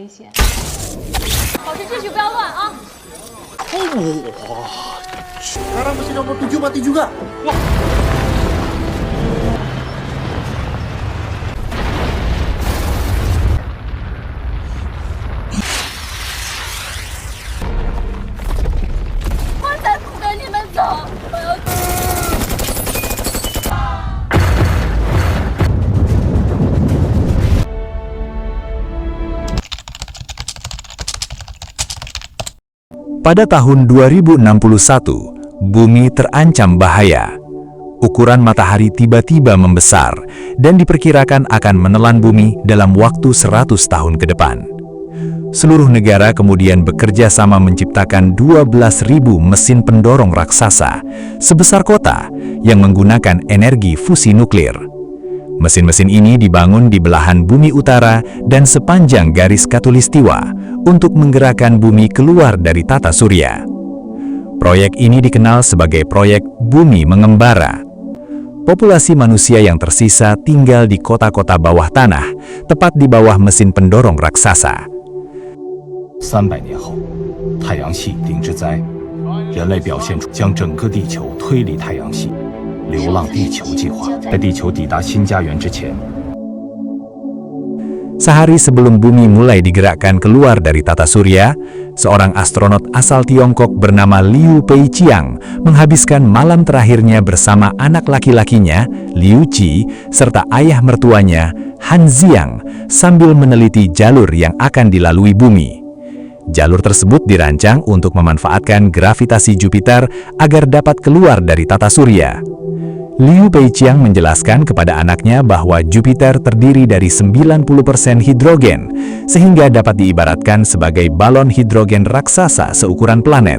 危险，保持秩序，不要乱啊！ Wah, sekarang mesin nomor 7 mati juga. Wah. Pada tahun 2061, bumi terancam bahaya. Ukuran matahari tiba-tiba membesar dan diperkirakan akan menelan bumi dalam waktu 100 tahun ke depan. Seluruh negara kemudian bekerja sama menciptakan 12.000 mesin pendorong raksasa sebesar kota yang menggunakan energi fusi nuklir. Mesin-mesin ini dibangun di belahan bumi utara dan sepanjang garis khatulistiwa untuk menggerakkan bumi keluar dari tata surya. Proyek ini dikenal sebagai proyek Bumi Mengembara. Populasi manusia yang tersisa tinggal di kota-kota bawah tanah, tepat di bawah mesin pendorong raksasa. 300年后，太阳系定之灾，人类表现出将整个地球推离太阳系。 流浪地球计划在地球抵达新家园之前。 Sehari sebelum bumi mulai digerakkan keluar dari tata surya, seorang astronot asal Tiongkok bernama Liu Peiqiang menghabiskan malam terakhirnya bersama anak laki-lakinya, Liu Qi, serta ayah mertuanya, Han Xiang, sambil meneliti jalur yang akan dilalui bumi. Jalur tersebut dirancang untuk memanfaatkan gravitasi Jupiter agar dapat keluar dari tata surya. Liu Peiqiang menjelaskan kepada anaknya bahwa Jupiter terdiri dari 90% hidrogen, sehingga dapat diibaratkan sebagai balon hidrogen raksasa seukuran planet.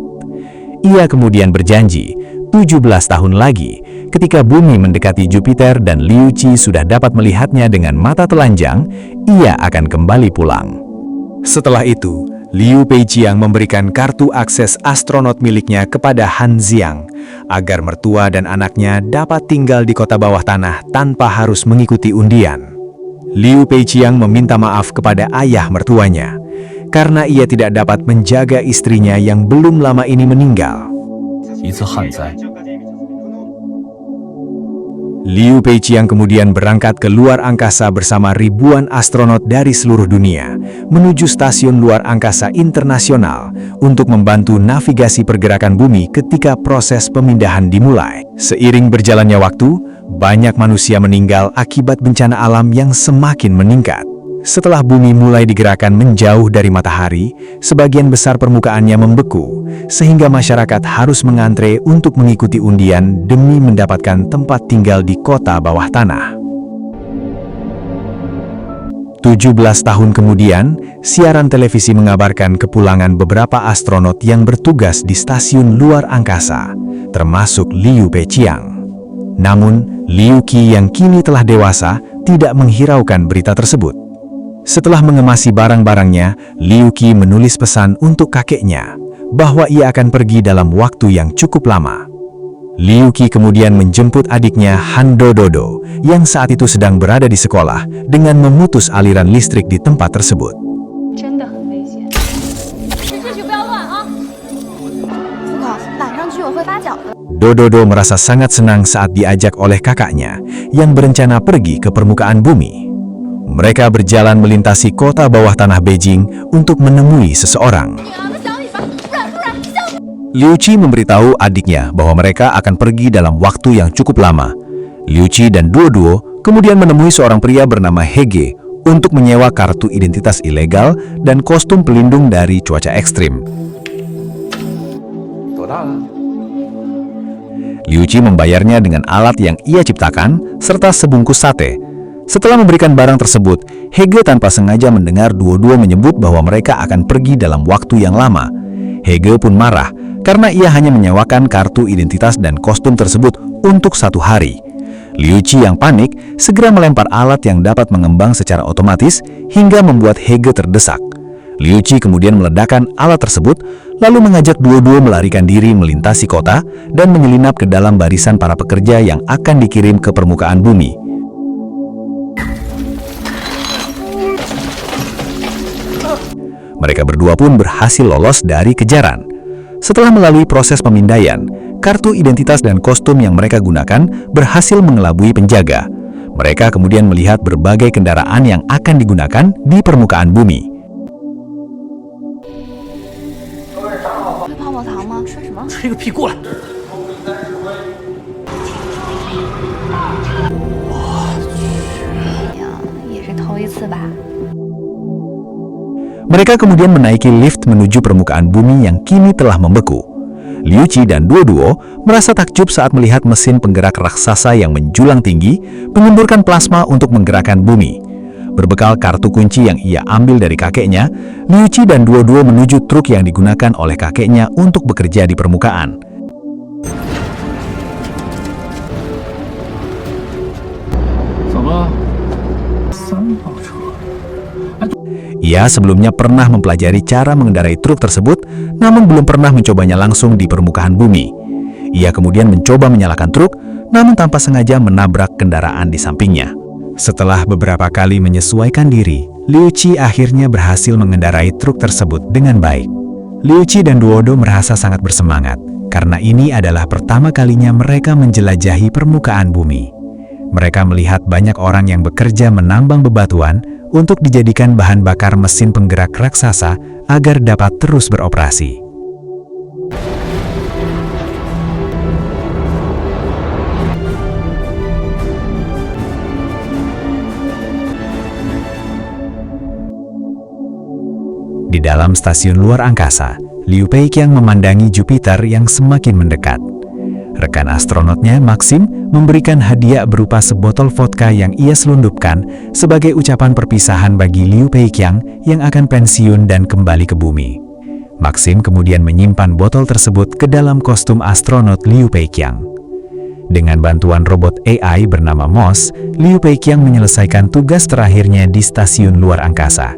Ia kemudian berjanji, 17 tahun lagi, ketika bumi mendekati Jupiter dan Liu Qi sudah dapat melihatnya dengan mata telanjang, ia akan kembali pulang. Setelah itu, Liu Peiqiang memberikan kartu akses astronot miliknya kepada Han Xiang, agar mertua dan anaknya dapat tinggal di kota bawah tanah tanpa harus mengikuti undian. Liu Peiqiang meminta maaf kepada ayah mertuanya, karena ia tidak dapat menjaga istrinya yang belum lama ini meninggal. Liu Peiqiang kemudian berangkat ke luar angkasa bersama ribuan astronot dari seluruh dunia, menuju stasiun luar angkasa internasional untuk membantu navigasi pergerakan bumi ketika proses pemindahan dimulai. Seiring berjalannya waktu, banyak manusia meninggal akibat bencana alam yang semakin meningkat. Setelah bumi mulai digerakkan menjauh dari matahari, sebagian besar permukaannya membeku, sehingga masyarakat harus mengantre untuk mengikuti undian demi mendapatkan tempat tinggal di kota bawah tanah. 17 tahun kemudian, siaran televisi mengabarkan kepulangan beberapa astronot yang bertugas di stasiun luar angkasa, termasuk Liu Peiqiang. Namun, Liu Qi yang kini telah dewasa tidak menghiraukan berita tersebut. Setelah mengemasi barang-barangnya, Liu Qi menulis pesan untuk kakeknya bahwa ia akan pergi dalam waktu yang cukup lama. Liu Qi kemudian menjemput adiknya Han Dododo yang saat itu sedang berada di sekolah dengan memutus aliran listrik di tempat tersebut. Dododo merasa sangat senang saat diajak oleh kakaknya yang berencana pergi ke permukaan bumi. Mereka berjalan melintasi kota bawah tanah Beijing untuk menemui seseorang. Liu Qi memberitahu adiknya bahwa mereka akan pergi dalam waktu yang cukup lama. Liu Qi dan Duo kemudian menemui seorang pria bernama Hege untuk menyewa kartu identitas ilegal dan kostum pelindung dari cuaca ekstrim. Liu Qi membayarnya dengan alat yang ia ciptakan serta sebungkus sate. Setelah memberikan barang tersebut, Hege tanpa sengaja mendengar Duo menyebut bahwa mereka akan pergi dalam waktu yang lama. Hege pun marah karena ia hanya menyewakan kartu identitas dan kostum tersebut untuk 1 hari. Liu Qi yang panik segera melempar alat yang dapat mengembang secara otomatis hingga membuat Hege terdesak. Liu Qi kemudian meledakkan alat tersebut, lalu mengajak Duo melarikan diri melintasi kota dan menyelinap ke dalam barisan para pekerja yang akan dikirim ke permukaan bumi. Mereka berdua pun berhasil lolos dari kejaran. Setelah melalui proses pemindaian, kartu identitas dan kostum yang mereka gunakan berhasil mengelabui penjaga. Mereka kemudian melihat berbagai kendaraan yang akan digunakan di permukaan bumi. 会泡泡糖吗？吃什么？吹个屁过来！ 呀，也是头一次吧。 Mereka kemudian menaiki lift menuju permukaan bumi yang kini telah membeku. Liu Qi dan Duo merasa takjub saat melihat mesin penggerak raksasa yang menjulang tinggi menyemburkan plasma untuk menggerakkan bumi. Berbekal kartu kunci yang ia ambil dari kakeknya, Liu Qi dan Duo menuju truk yang digunakan oleh kakeknya untuk bekerja di permukaan. Ia sebelumnya pernah mempelajari cara mengendarai truk tersebut, namun belum pernah mencobanya langsung di permukaan bumi. Ia kemudian mencoba menyalakan truk, namun tanpa sengaja menabrak kendaraan di sampingnya. Setelah beberapa kali menyesuaikan diri, Liu Qi akhirnya berhasil mengendarai truk tersebut dengan baik. Liu Qi dan Duo merasa sangat bersemangat, karena ini adalah pertama kalinya mereka menjelajahi permukaan bumi. Mereka melihat banyak orang yang bekerja menambang bebatuan untuk dijadikan bahan bakar mesin penggerak raksasa agar dapat terus beroperasi. Di dalam stasiun luar angkasa, Liu Peiqiang memandangi Jupiter yang semakin mendekat. Rekan astronotnya, Maxim, memberikan hadiah berupa sebotol vodka yang ia selundupkan sebagai ucapan perpisahan bagi Liu Peiqiang yang akan pensiun dan kembali ke bumi. Maxim kemudian menyimpan botol tersebut ke dalam kostum astronot Liu Peiqiang. Dengan bantuan robot AI bernama Moss, Liu Peiqiang menyelesaikan tugas terakhirnya di stasiun luar angkasa.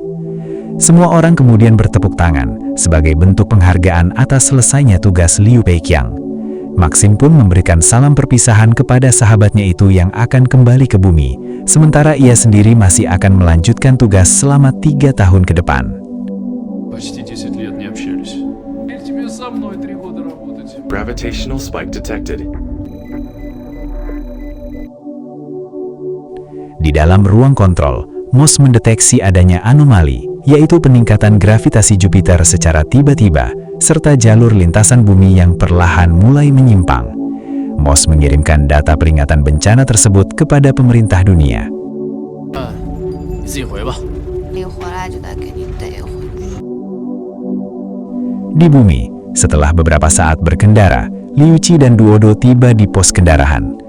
Semua orang kemudian bertepuk tangan sebagai bentuk penghargaan atas selesainya tugas Liu Peiqiang. Maxim pun memberikan salam perpisahan kepada sahabatnya itu yang akan kembali ke bumi, sementara ia sendiri masih akan melanjutkan tugas selama 3 tahun ke depan. Gravitational spike detected. Di dalam ruang kontrol, Moss mendeteksi adanya anomali, yaitu peningkatan gravitasi Jupiter secara tiba-tiba, serta jalur lintasan bumi yang perlahan mulai menyimpang. Moss mengirimkan data peringatan bencana tersebut kepada pemerintah dunia. Di bumi, setelah beberapa saat berkendara, Liu Qi dan Duo tiba di pos kendaraan.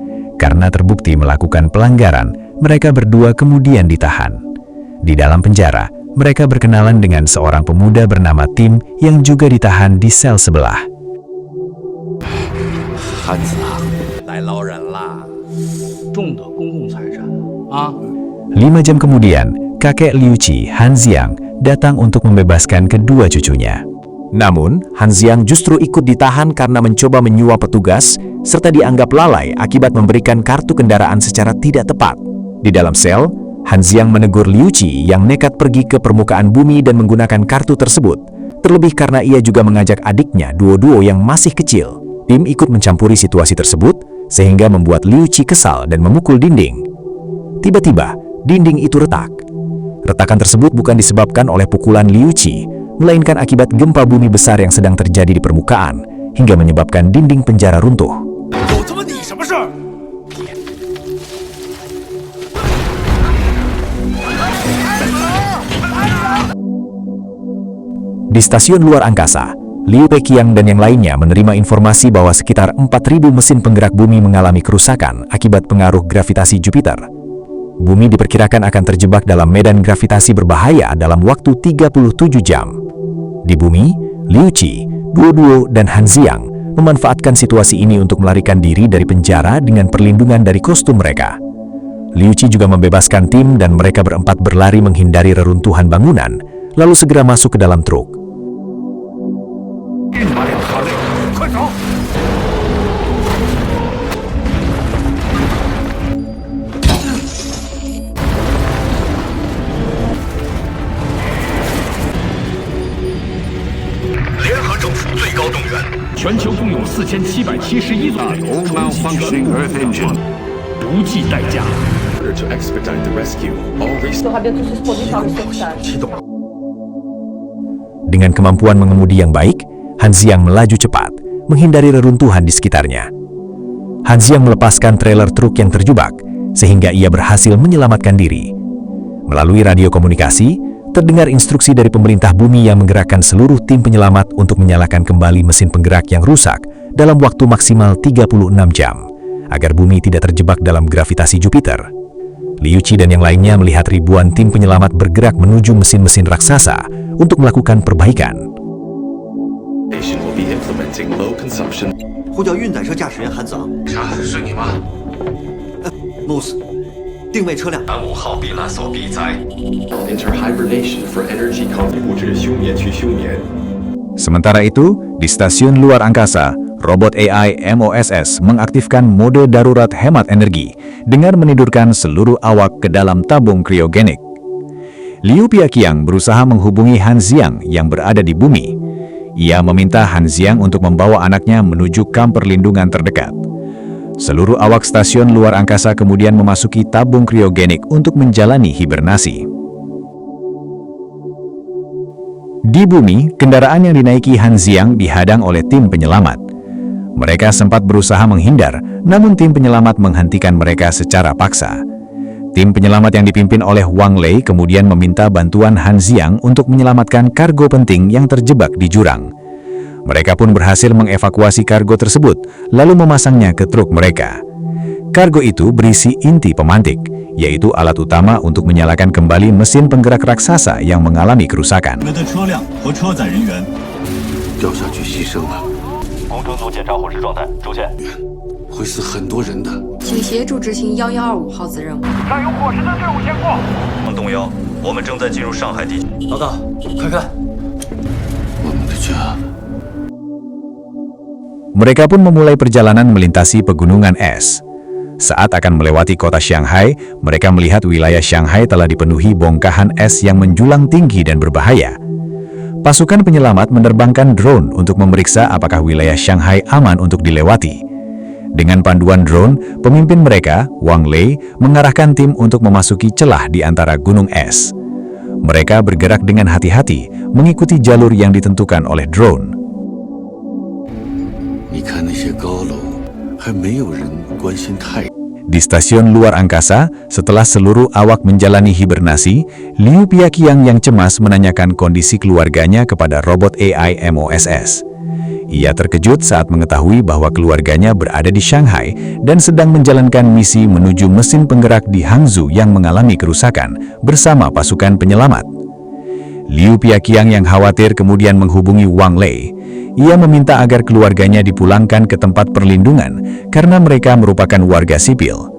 Karena terbukti melakukan pelanggaran, mereka berdua kemudian ditahan. Di dalam penjara, mereka berkenalan dengan seorang pemuda bernama Tim yang juga ditahan di sel sebelah. 5 jam kemudian, kakek Liu Qi, Han Xiang, datang untuk membebaskan kedua cucunya. Namun, Han Xiang justru ikut ditahan karena mencoba menyuap petugas, serta dianggap lalai akibat memberikan kartu kendaraan secara tidak tepat. Di dalam sel, Han Xiang menegur Liu Qi yang nekat pergi ke permukaan bumi dan menggunakan kartu tersebut, terlebih karena ia juga mengajak adiknya Duo yang masih kecil. Tim ikut mencampuri situasi tersebut, sehingga membuat Liu Qi kesal dan memukul dinding. Tiba-tiba, dinding itu retak. Retakan tersebut bukan disebabkan oleh pukulan Liu Qi, melainkan akibat gempa bumi besar yang sedang terjadi di permukaan, hingga menyebabkan dinding penjara runtuh. Di stasiun luar angkasa, Liu Peiqiang dan yang lainnya menerima informasi bahwa sekitar 4.000 mesin penggerak bumi mengalami kerusakan akibat pengaruh gravitasi Jupiter. Bumi diperkirakan akan terjebak dalam medan gravitasi berbahaya dalam waktu 37 jam. Di bumi, Liu Qi, Duo dan Han Xiang memanfaatkan situasi ini untuk melarikan diri dari penjara dengan perlindungan dari kostum mereka. Liu Qi juga membebaskan Tim dan mereka berempat berlari menghindari reruntuhan bangunan, lalu segera masuk ke dalam truk. 全球共有4771座 malfunctioning Earth engine. 不计代价。 In order to expedite the rescue, all Dengan kemampuan mengemudi yang baik, Han Xiang melaju cepat, menghindari reruntuhan di sekitarnya. Han Xiang melepaskan trailer truk yang terjebak, sehingga ia berhasil menyelamatkan diri. Melalui radio komunikasi, terdengar instruksi dari pemerintah bumi yang menggerakkan seluruh tim penyelamat untuk menyalakan kembali mesin penggerak yang rusak dalam waktu maksimal 36 jam, agar bumi tidak terjebak dalam gravitasi Jupiter. Liu Qi dan yang lainnya melihat ribuan tim penyelamat bergerak menuju mesin-mesin raksasa untuk melakukan perbaikan. will be implementing low consumption. 呼叫运载车驾驶员韩子昂。是你吗？穆斯，定位车辆。 5号避难所避灾。 Enter hibernation for energy Sementara itu, di stasiun luar angkasa, robot AI MOSS mengaktifkan mode darurat hemat energi dengan menidurkan seluruh awak ke dalam tabung kriogenik. Liu Piaqiang berusaha menghubungi Han Xiang yang berada di bumi. Ia meminta Han Xiang untuk membawa anaknya menuju kamp perlindungan terdekat. Seluruh awak stasiun luar angkasa kemudian memasuki tabung kriogenik untuk menjalani hibernasi. Di bumi, kendaraan yang dinaiki Han Xiang dihadang oleh tim penyelamat. Mereka sempat berusaha menghindar, namun tim penyelamat menghentikan mereka secara paksa. Tim penyelamat yang dipimpin oleh Wang Lei kemudian meminta bantuan Han Xiang untuk menyelamatkan kargo penting yang terjebak di jurang. Mereka pun berhasil mengevakuasi kargo tersebut, lalu memasangnya ke truk mereka. Kargo itu berisi inti pemantik, yaitu alat utama untuk menyalakan kembali mesin penggerak raksasa yang mengalami kerusakan. 掉下去牺牲了。空中组检查伙食状态，出现。会死很多人的。请协助执行1125号子任务。上有伙食的队伍先过。动摇，我们正在进入上海地区。老大，快看！ 我们的家。 Mereka pun memulai perjalanan melintasi pegunungan es. Saat akan melewati kota Shanghai, mereka melihat wilayah Shanghai telah dipenuhi bongkahan es yang menjulang tinggi dan berbahaya. Pasukan penyelamat menerbangkan drone untuk memeriksa apakah wilayah Shanghai aman untuk dilewati. Dengan panduan drone, pemimpin mereka, Wang Lei, mengarahkan tim untuk memasuki celah di antara gunung es. Mereka bergerak dengan hati-hati, mengikuti jalur yang ditentukan oleh drone. 你看那些高楼，还没有人关心太阳。 Di stasiun luar angkasa, setelah seluruh awak menjalani hibernasi, Liu Piaqiang yang cemas menanyakan kondisi keluarganya kepada robot AI MOSS. Ia terkejut saat mengetahui bahwa keluarganya berada di Shanghai dan sedang menjalankan misi menuju mesin penggerak di Hangzhou yang mengalami kerusakan bersama pasukan penyelamat. Liu Piaqiang yang khawatir kemudian menghubungi Wang Lei. Ia meminta agar keluarganya dipulangkan ke tempat perlindungan karena mereka merupakan warga sipil.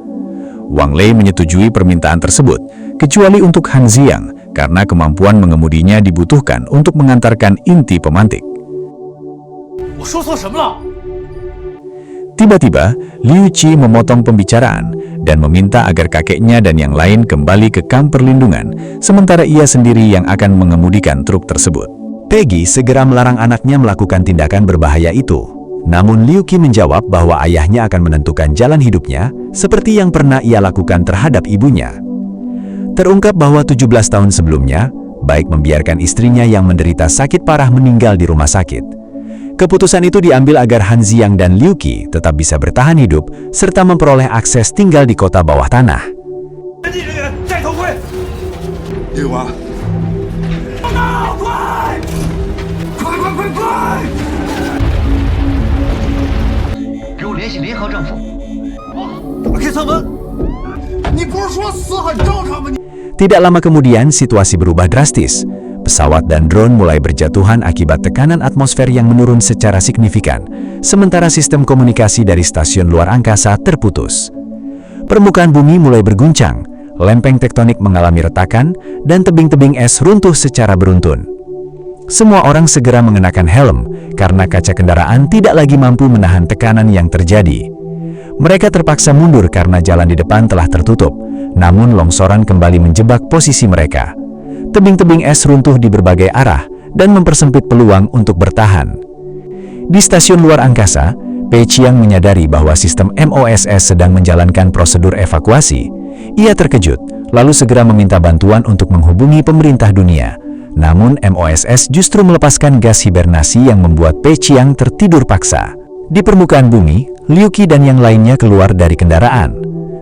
Wang Lei menyetujui permintaan tersebut, kecuali untuk Han Xiang karena kemampuan mengemudinya dibutuhkan untuk mengantarkan inti pemantik. Tiba-tiba, Liu Qi memotong pembicaraan dan meminta agar kakeknya dan yang lain kembali ke kamp perlindungan, sementara ia sendiri yang akan mengemudikan truk tersebut. Peggy segera melarang anaknya melakukan tindakan berbahaya itu. Namun Liu Qi menjawab bahwa ayahnya akan menentukan jalan hidupnya, seperti yang pernah ia lakukan terhadap ibunya. Terungkap bahwa 17 tahun sebelumnya, baik membiarkan istrinya yang menderita sakit parah meninggal di rumah sakit. Keputusan itu diambil agar Han Xiang dan Liu Qi tetap bisa bertahan hidup, serta memperoleh akses tinggal di kota bawah tanah. 六娃，给我联系联合政府。打开舱门！你不是说死很正常吗？ Tidak lama kemudian, situasi berubah drastis. Pesawat dan drone mulai berjatuhan akibat tekanan atmosfer yang menurun secara signifikan, sementara sistem komunikasi dari stasiun luar angkasa terputus. Permukaan bumi mulai berguncang, lempeng tektonik mengalami retakan, dan tebing-tebing es runtuh secara beruntun. Semua orang segera mengenakan helm, karena kaca kendaraan tidak lagi mampu menahan tekanan yang terjadi. Mereka terpaksa mundur karena jalan di depan telah tertutup, namun longsoran kembali menjebak posisi mereka. Tebing-tebing es runtuh di berbagai arah dan mempersempit peluang untuk bertahan. Di stasiun luar angkasa, Pei Qiang menyadari bahwa sistem MOSS sedang menjalankan prosedur evakuasi. Ia terkejut, lalu segera meminta bantuan untuk menghubungi pemerintah dunia. Namun MOSS justru melepaskan gas hibernasi yang membuat Pei Qiang tertidur paksa. Di permukaan bumi, Liu Qi dan yang lainnya keluar dari kendaraan.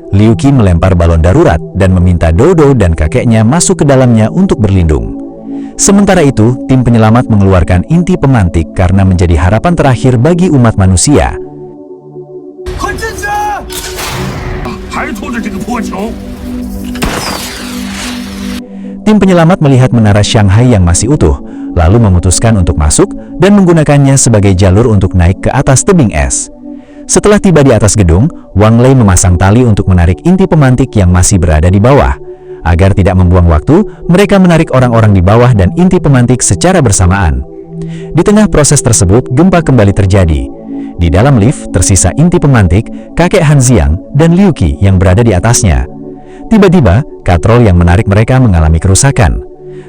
Liu Qi melempar balon darurat dan meminta Dodo dan kakeknya masuk ke dalamnya untuk berlindung. Sementara itu, tim penyelamat mengeluarkan inti pemantik karena menjadi harapan terakhir bagi umat manusia. Tim penyelamat melihat menara Shanghai yang masih utuh, lalu memutuskan untuk masuk dan menggunakannya sebagai jalur untuk naik ke atas tebing es. Setelah tiba di atas gedung, Wang Lei memasang tali untuk menarik inti pemantik yang masih berada di bawah. Agar tidak membuang waktu, mereka menarik orang-orang di bawah dan inti pemantik secara bersamaan. Di tengah proses tersebut, gempa kembali terjadi. Di dalam lift, tersisa inti pemantik, kakek Han Xiang, dan Liu Qi yang berada di atasnya. Tiba-tiba, katrol yang menarik mereka mengalami kerusakan.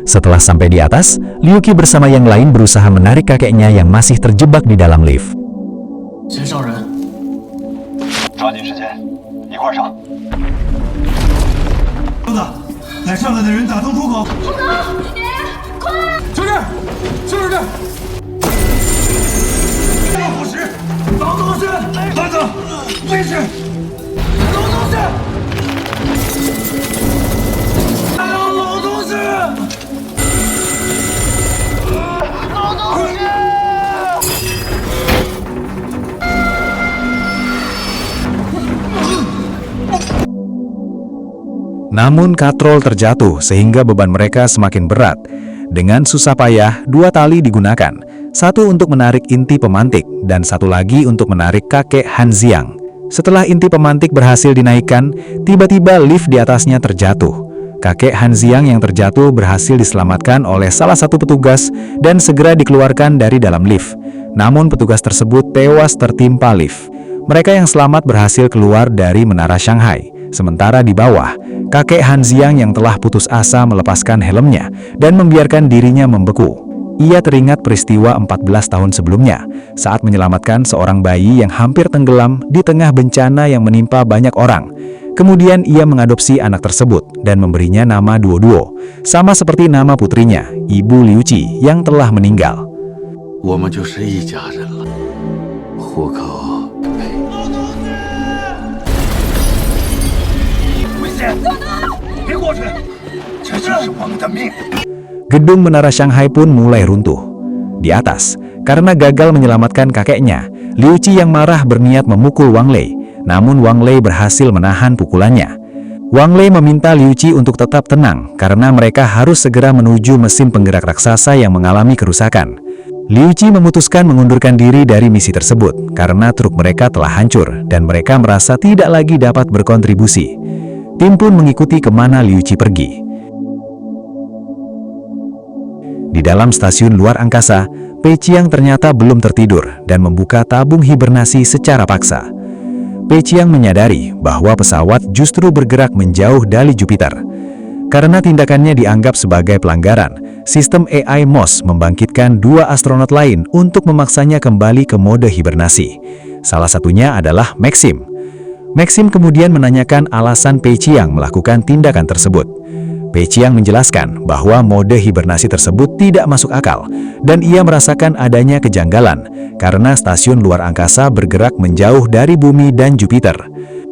Setelah sampai di atas, Liu Qi bersama yang lain berusaha menarik kakeknya yang masih terjebak di dalam lift. Namun katrol terjatuh sehingga beban mereka semakin berat. Dengan susah payah, 2 tali digunakan. Satu untuk menarik inti pemantik dan satu lagi untuk menarik kakek Han Xiang. Setelah inti pemantik berhasil dinaikkan, tiba-tiba lift di atasnya terjatuh. Kakek Han Xiang yang terjatuh berhasil diselamatkan oleh salah satu petugas dan segera dikeluarkan dari dalam lift. Namun petugas tersebut tewas tertimpa lift. Mereka yang selamat berhasil keluar dari menara Shanghai. Sementara di bawah, kakek Han Xiang yang telah putus asa melepaskan helmnya dan membiarkan dirinya membeku. Ia teringat peristiwa 14 tahun sebelumnya saat menyelamatkan seorang bayi yang hampir tenggelam di tengah bencana yang menimpa banyak orang. Kemudian ia mengadopsi anak tersebut dan memberinya nama Duo-Duo, sama seperti nama putrinya, Ibu Liu Qi yang telah meninggal. Gedung menara Shanghai pun mulai runtuh. Di atas, karena gagal menyelamatkan kakeknya, Liu Qi yang marah berniat memukul Wang Lei, namun Wang Lei berhasil menahan pukulannya. Wang Lei meminta Liu Qi untuk tetap tenang karena mereka harus segera menuju mesin penggerak raksasa yang mengalami kerusakan. Liu Qi memutuskan mengundurkan diri dari misi tersebut karena truk mereka telah hancur dan mereka merasa tidak lagi dapat berkontribusi. Tim pun mengikuti kemana Liu Qi pergi. Di dalam stasiun luar angkasa, Pei Qiang ternyata belum tertidur dan membuka tabung hibernasi secara paksa. Pei Qiang menyadari bahwa pesawat justru bergerak menjauh dari Jupiter. Karena tindakannya dianggap sebagai pelanggaran, sistem AI MOS membangkitkan 2 astronot lain untuk memaksanya kembali ke mode hibernasi. Salah satunya adalah Maxim. Maxim kemudian menanyakan alasan Pei Qiang melakukan tindakan tersebut. Pei Qiang menjelaskan bahwa mode hibernasi tersebut tidak masuk akal dan ia merasakan adanya kejanggalan karena stasiun luar angkasa bergerak menjauh dari bumi dan Jupiter.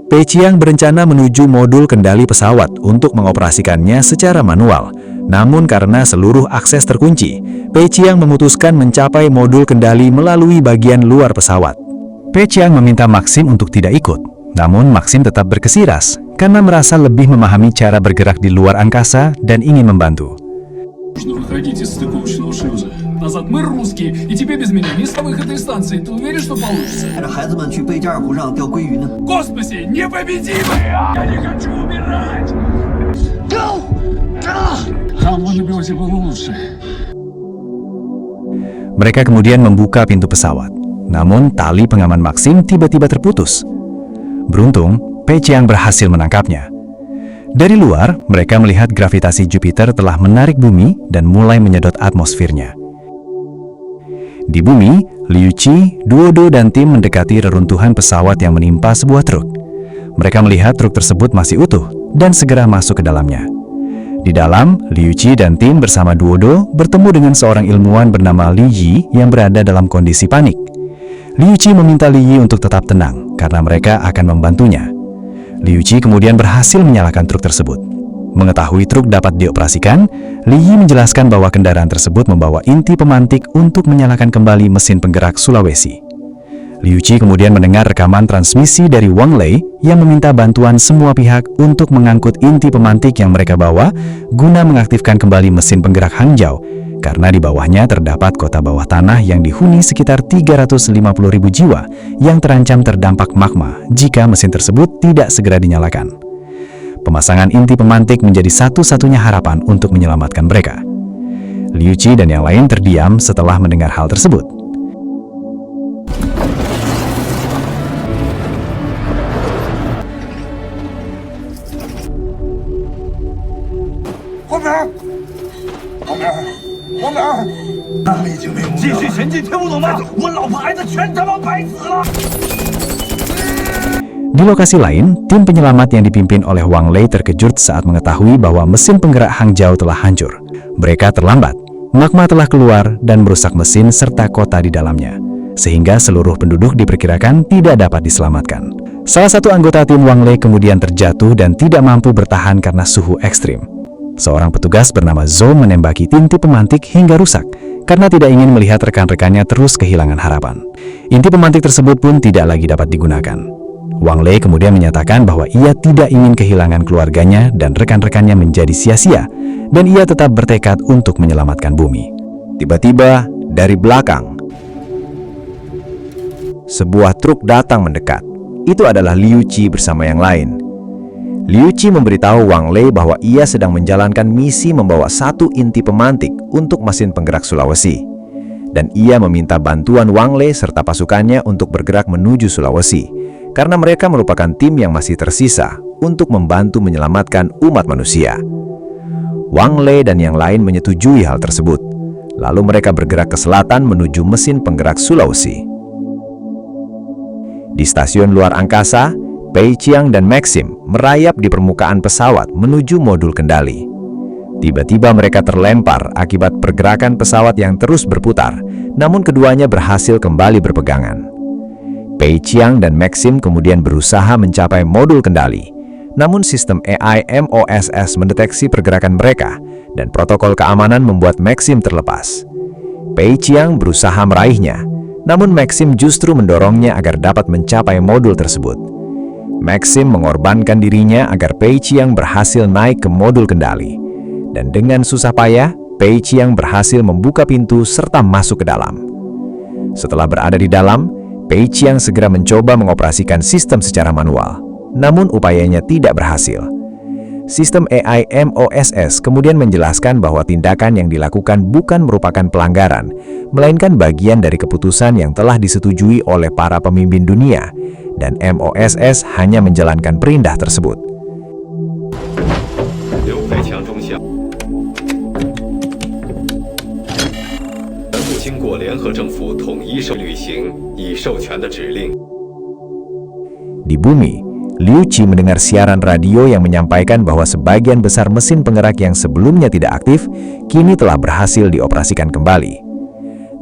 Pei Qiang berencana menuju modul kendali pesawat untuk mengoperasikannya secara manual. Namun karena seluruh akses terkunci, Pei Qiang memutuskan mencapai modul kendali melalui bagian luar pesawat. Pei Qiang meminta Maxim untuk tidak ikut. Namun Maxim tetap berkesiras karena merasa lebih memahami cara bergerak di luar angkasa dan ingin membantu. Mereka kemudian membuka pintu pesawat. Namun tali pengaman Maxim tiba-tiba terputus. Beruntung, Pei Qiang berhasil menangkapnya. Dari luar, mereka melihat gravitasi Jupiter telah menarik bumi dan mulai menyedot atmosfernya. Di bumi, Liu Qi, Duodo, dan tim mendekati reruntuhan pesawat yang menimpa sebuah truk. Mereka melihat truk tersebut masih utuh dan segera masuk ke dalamnya. Di dalam, Liu Qi dan tim bersama Duodo bertemu dengan seorang ilmuwan bernama Li Yi yang berada dalam kondisi panik. Liu Qi meminta Li Yi untuk tetap tenang karena mereka akan membantunya. Liu Qi kemudian berhasil menyalakan truk tersebut. Mengetahui truk dapat dioperasikan, Li Yi menjelaskan bahwa kendaraan tersebut membawa inti pemantik untuk menyalakan kembali mesin penggerak Sulawesi. Liu Qi kemudian mendengar rekaman transmisi dari Wang Lei yang meminta bantuan semua pihak untuk mengangkut inti pemantik yang mereka bawa guna mengaktifkan kembali mesin penggerak Hangzhou, karena di bawahnya terdapat kota bawah tanah yang dihuni sekitar 350.000 jiwa yang terancam terdampak magma jika mesin tersebut tidak segera dinyalakan. Pemasangan inti pemantik menjadi satu-satunya harapan untuk menyelamatkan mereka. Liu Qi dan yang lain terdiam setelah mendengar hal tersebut. Di lokasi lain, tim penyelamat yang dipimpin oleh Wang Lei terkejut saat mengetahui bahwa mesin penggerak Hangzhou telah hancur. Mereka terlambat, magma telah keluar dan merusak mesin serta kota di dalamnya, sehingga seluruh penduduk diperkirakan tidak dapat diselamatkan. Salah satu anggota tim Wang Lei kemudian terjatuh dan tidak mampu bertahan karena suhu ekstrim. Seorang petugas bernama Zhou menembaki inti pemantik hingga rusak karena tidak ingin melihat rekan-rekannya terus kehilangan harapan. Inti pemantik tersebut pun tidak lagi dapat digunakan. Wang Lei kemudian menyatakan bahwa ia tidak ingin kehilangan keluarganya dan rekan-rekannya menjadi sia-sia, dan ia tetap bertekad untuk menyelamatkan bumi. Tiba-tiba, dari belakang, sebuah truk datang mendekat. Itu adalah Liu Qi bersama yang lain. Liu Qi memberitahu Wang Lei bahwa ia sedang menjalankan misi membawa satu inti pemantik untuk mesin penggerak Sulawesi. Dan ia meminta bantuan Wang Lei serta pasukannya untuk bergerak menuju Sulawesi, karena mereka merupakan tim yang masih tersisa untuk membantu menyelamatkan umat manusia. Wang Lei dan yang lain menyetujui hal tersebut. Lalu mereka bergerak ke selatan menuju mesin penggerak Sulawesi. Di stasiun luar angkasa, Pei Qiang dan Maxim merayap di permukaan pesawat menuju modul kendali. Tiba-tiba mereka terlempar akibat pergerakan pesawat yang terus berputar, namun keduanya berhasil kembali berpegangan. Pei Qiang dan Maxim kemudian berusaha mencapai modul kendali, namun sistem AI MOSS mendeteksi pergerakan mereka, dan protokol keamanan membuat Maxim terlepas. Pei Qiang berusaha meraihnya, namun Maxim justru mendorongnya agar dapat mencapai modul tersebut. Maxim mengorbankan dirinya agar Pei Qiang berhasil naik ke modul kendali, dan dengan susah payah, Pei Qiang berhasil membuka pintu serta masuk ke dalam. Setelah berada di dalam, Pei Qiang segera mencoba mengoperasikan sistem secara manual, namun upayanya tidak berhasil. Sistem AI MOSS kemudian menjelaskan bahwa tindakan yang dilakukan bukan merupakan pelanggaran, melainkan bagian dari keputusan yang telah disetujui oleh para pemimpin dunia, dan MOSS hanya menjalankan perintah tersebut. Di bumi, Liu Qi mendengar siaran radio yang menyampaikan bahwa sebagian besar mesin penggerak yang sebelumnya tidak aktif, kini telah berhasil dioperasikan kembali.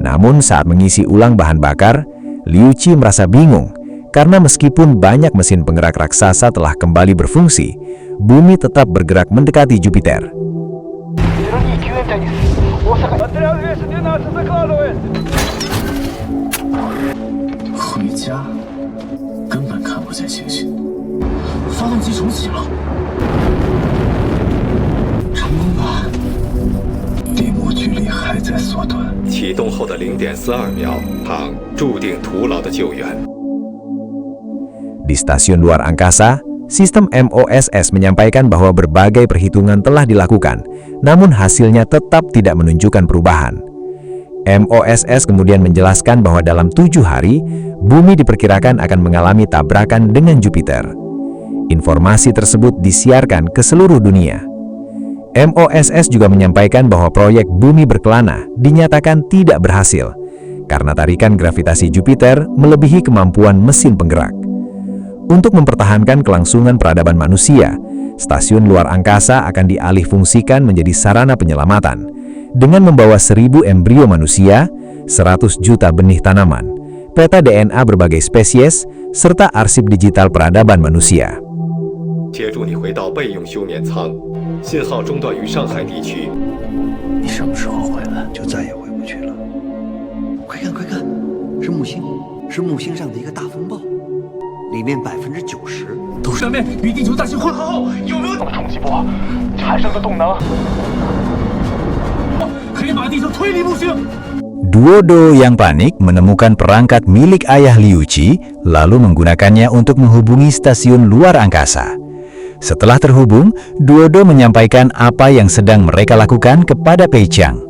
Namun saat mengisi ulang bahan bakar, Liu Qi merasa bingung, karena meskipun banyak mesin penggerak raksasa telah kembali berfungsi, bumi tetap bergerak mendekati Jupiter. Di stasiun luar angkasa, sistem MOSS menyampaikan bahwa berbagai perhitungan telah dilakukan, namun hasilnya tetap tidak menunjukkan perubahan. MOSS kemudian menjelaskan bahwa dalam 7 hari, bumi diperkirakan akan mengalami tabrakan dengan Jupiter. Informasi tersebut disiarkan ke seluruh dunia. MOSS juga menyampaikan bahwa proyek bumi berkelana dinyatakan tidak berhasil, karena tarikan gravitasi Jupiter melebihi kemampuan mesin penggerak. Untuk mempertahankan kelangsungan peradaban manusia, stasiun luar angkasa akan dialihfungsikan menjadi sarana penyelamatan dengan membawa 1000 embrio manusia, 100 juta benih tanaman, peta DNA berbagai spesies, serta arsip digital peradaban manusia. 协助你回到备用休眠舱，信号中断于上海地区。你什么时候回来？就再也回不去了。快看快看，是木星，是木星上的一个大风暴，里面90%都是。上面与地球大气混合后，有没有冲击波产生的动能？可以把地球推离木星。 Duodo yang panik menemukan perangkat milik ayah Liu Qi, lalu menggunakannya untuk menghubungi stasiun luar angkasa. Setelah terhubung, Duodo menyampaikan apa yang sedang mereka lakukan kepada Pei Qiang.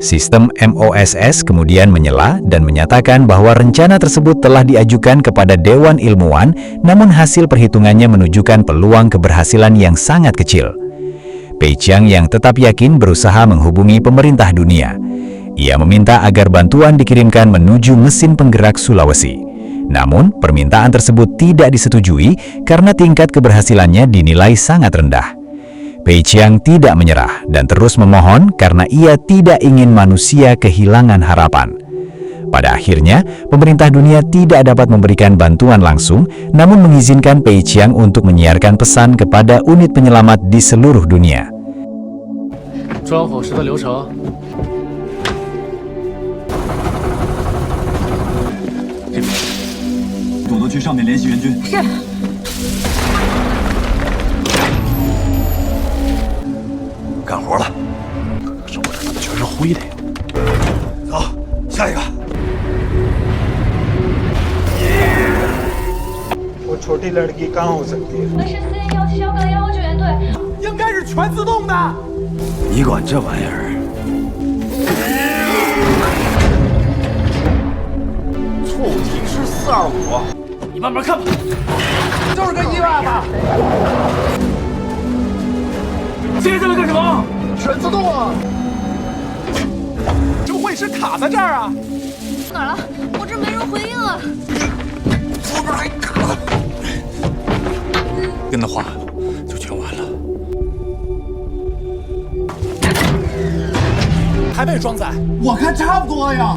Sistem MOSS kemudian menyela dan menyatakan bahwa rencana tersebut telah diajukan kepada Dewan Ilmuwan, namun hasil perhitungannya menunjukkan peluang keberhasilan yang sangat kecil. Pei Qiang yang tetap yakin berusaha menghubungi pemerintah dunia. Ia meminta agar bantuan dikirimkan menuju mesin penggerak Sulawesi. Namun, permintaan tersebut tidak disetujui karena tingkat keberhasilannya dinilai sangat rendah. Pei Qiang tidak menyerah dan terus memohon karena ia tidak ingin manusia kehilangan harapan. Pada akhirnya, pemerintah dunia tidak dapat memberikan bantuan langsung, namun mengizinkan Pei Qiang untuk menyiarkan pesan kepada unit penyelamat di seluruh dunia. 装火石的流程。 朵朵去上面联系援军。是。干活了。手上怎么全是灰的呀？走，下一个。वो छोटी लड़की कहाँ हो सकती है？那是411香港1号救援队，应该是全自动的。你管这玩意儿？错误提示425。 你慢慢看吧，就是个意外吧。接下来干什么？全自动啊！这会是卡在这儿啊？哪儿了？我这没人回应啊！后边还卡了，跟他画就全完了。还没装载？我看差不多呀。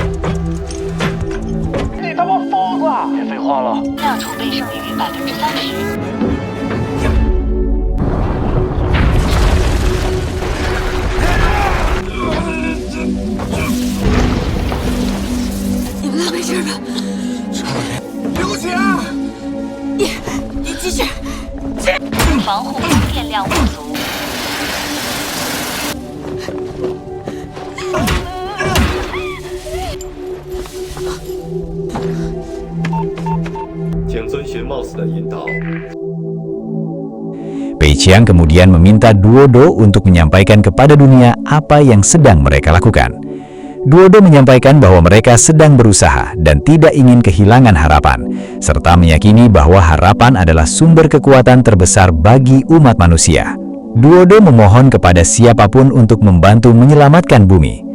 你他妈疯了！别废话了。量储备剩余30%。你们都没事吧？刘姐，你继续。防护供电量不足。 请遵循貌似的引导。 Pei Qiang kemudian meminta Duodo untuk menyampaikan kepada dunia apa yang sedang mereka lakukan. Duodo menyampaikan bahwa mereka sedang berusaha dan tidak ingin kehilangan harapan, serta meyakini bahwa harapan adalah sumber kekuatan terbesar bagi umat manusia. Duodo memohon kepada siapapun untuk membantu menyelamatkan bumi.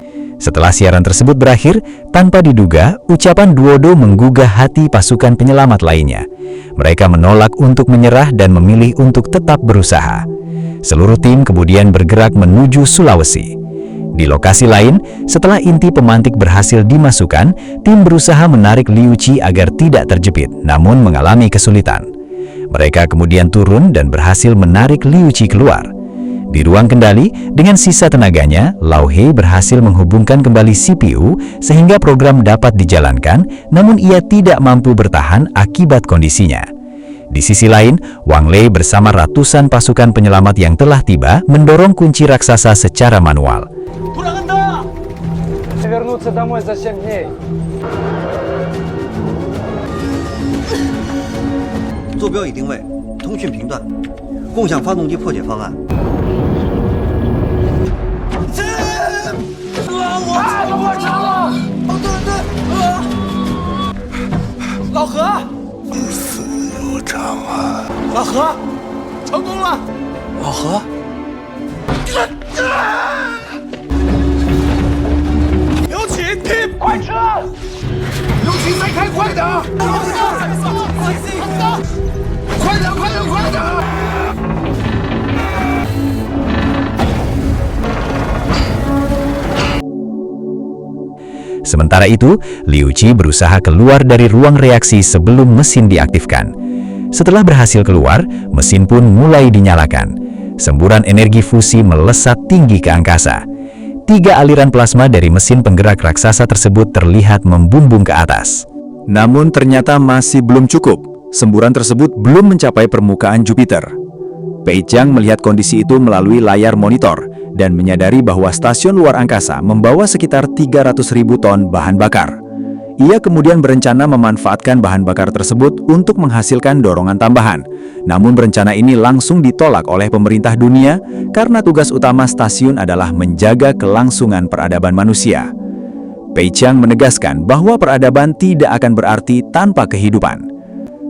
Setelah siaran tersebut berakhir, tanpa diduga, ucapan Duodo menggugah hati pasukan penyelamat lainnya. Mereka menolak untuk menyerah dan memilih untuk tetap berusaha. Seluruh tim kemudian bergerak menuju Sulawesi. Di lokasi lain, setelah inti pemantik berhasil dimasukkan, tim berusaha menarik Liu Qi agar tidak terjepit, namun mengalami kesulitan. Mereka kemudian turun dan berhasil menarik Liu Qi keluar. Di ruang kendali, dengan sisa tenaganya, Lao He berhasil menghubungkan kembali CPU sehingga program dapat dijalankan, namun ia tidak mampu bertahan akibat kondisinya. Di sisi lain, Wang Lei bersama ratusan pasukan penyelamat yang telah tiba mendorong kunci raksasa secara manual.坐标已定位，通讯频段，共享发动机破解方案。 太过长了！老何，死路长啊！老何，成功了！老何，刘启，快撤！ Sementara itu, Liu Qi berusaha keluar dari ruang reaksi sebelum mesin diaktifkan. Setelah berhasil keluar, mesin pun mulai dinyalakan. Semburan energi fusi melesat tinggi ke angkasa. 3 aliran plasma dari mesin penggerak raksasa tersebut terlihat membumbung ke atas. Namun ternyata masih belum cukup. Semburan tersebut belum mencapai permukaan Jupiter. Pei Qiang melihat kondisi itu melalui layar monitor dan menyadari bahwa stasiun luar angkasa membawa sekitar 300.000 ton bahan bakar. Ia kemudian berencana memanfaatkan bahan bakar tersebut untuk menghasilkan dorongan tambahan. Namun rencana ini langsung ditolak oleh pemerintah dunia karena tugas utama stasiun adalah menjaga kelangsungan peradaban manusia. Pei Qiang menegaskan bahwa peradaban tidak akan berarti tanpa kehidupan.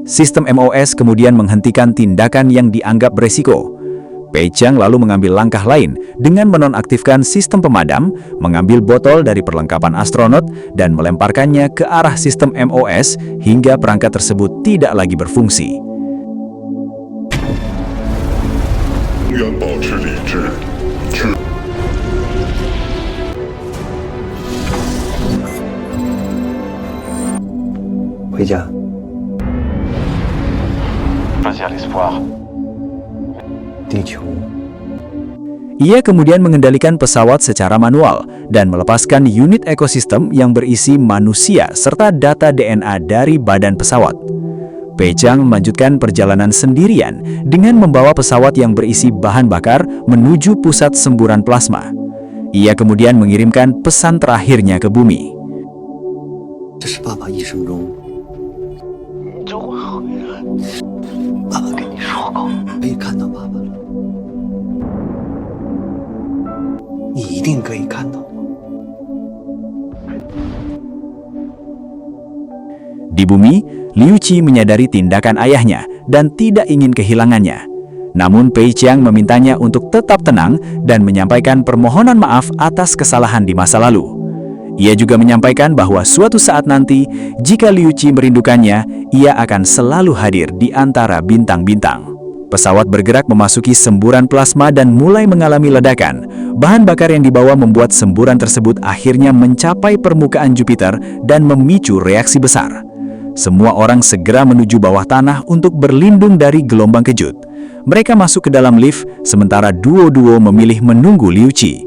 Sistem MOS kemudian menghentikan tindakan yang dianggap beresiko. Pei Qiang lalu mengambil langkah lain dengan menonaktifkan sistem pemadam, mengambil botol dari perlengkapan astronot, dan melemparkannya ke arah sistem MOS hingga perangkat tersebut tidak lagi berfungsi. Ia kemudian mengendalikan pesawat secara manual dan melepaskan unit ekosistem yang berisi manusia serta data DNA dari badan pesawat. Pei Qiang melanjutkan perjalanan sendirian dengan membawa pesawat yang berisi bahan bakar menuju pusat semburan plasma. Ia kemudian mengirimkan pesan terakhirnya ke bumi. Di bumi, Liu Qi menyadari tindakan ayahnya dan tidak ingin kehilangannya. Namun Pei Qiang memintanya untuk tetap tenang dan menyampaikan permohonan maaf atas kesalahan di masa lalu. Ia juga menyampaikan bahwa suatu saat nanti, jika Liu Qi merindukannya, ia akan selalu hadir di antara bintang-bintang. Pesawat bergerak memasuki semburan plasma dan mulai mengalami ledakan. Bahan bakar yang dibawa membuat semburan tersebut akhirnya mencapai permukaan Jupiter dan memicu reaksi besar. Semua orang segera menuju bawah tanah untuk berlindung dari gelombang kejut. Mereka masuk ke dalam lift, sementara duo-duo memilih menunggu Liu Qi.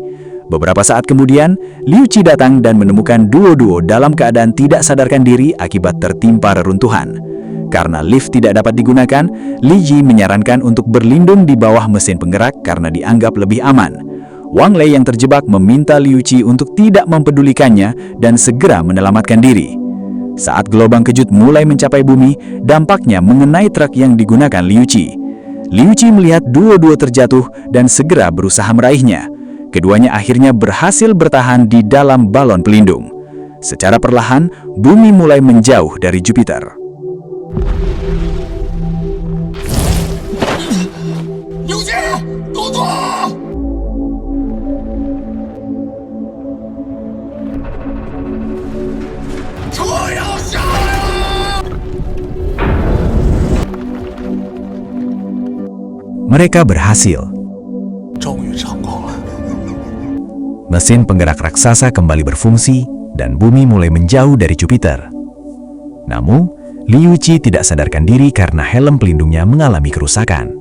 Beberapa saat kemudian, Liu Qi datang dan menemukan duo-duo dalam keadaan tidak sadarkan diri akibat tertimpa reruntuhan. Karena lift tidak dapat digunakan, Li Yi menyarankan untuk berlindung di bawah mesin penggerak karena dianggap lebih aman. Wang Lei yang terjebak meminta Liu Qi untuk tidak mempedulikannya dan segera menyelamatkan diri. Saat gelombang kejut mulai mencapai bumi, dampaknya mengenai truk yang digunakan Liu Qi. Liu Qi melihat duo-duo terjatuh dan segera berusaha meraihnya. Keduanya akhirnya berhasil bertahan di dalam balon pelindung. Secara perlahan, bumi mulai menjauh dari Jupiter. Mereka berhasil. Mesin penggerak raksasa kembali berfungsi dan bumi mulai menjauh dari Jupiter. Namun, Liu Qi tidak sadarkan diri karena helm pelindungnya mengalami kerusakan.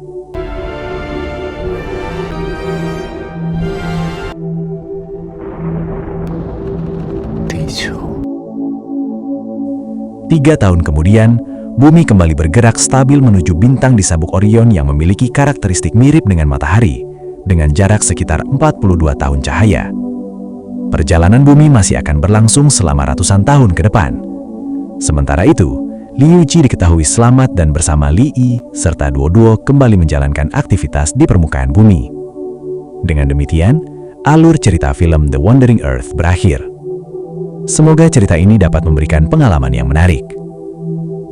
Tiga tahun kemudian, bumi kembali bergerak stabil menuju bintang di sabuk Orion yang memiliki karakteristik mirip dengan matahari, dengan jarak sekitar 42 tahun cahaya. Perjalanan bumi masih akan berlangsung selama ratusan tahun ke depan. Sementara itu, Liu Qi diketahui selamat dan bersama Li Yi serta duo-duo kembali menjalankan aktivitas di permukaan bumi. Dengan demikian, alur cerita film The Wandering Earth berakhir. Semoga cerita ini dapat memberikan pengalaman yang menarik.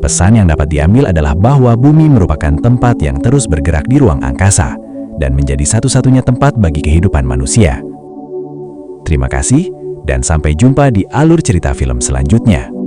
Pesan yang dapat diambil adalah bahwa bumi merupakan tempat yang terus bergerak di ruang angkasa dan menjadi satu-satunya tempat bagi kehidupan manusia. Terima kasih dan sampai jumpa di alur cerita film selanjutnya.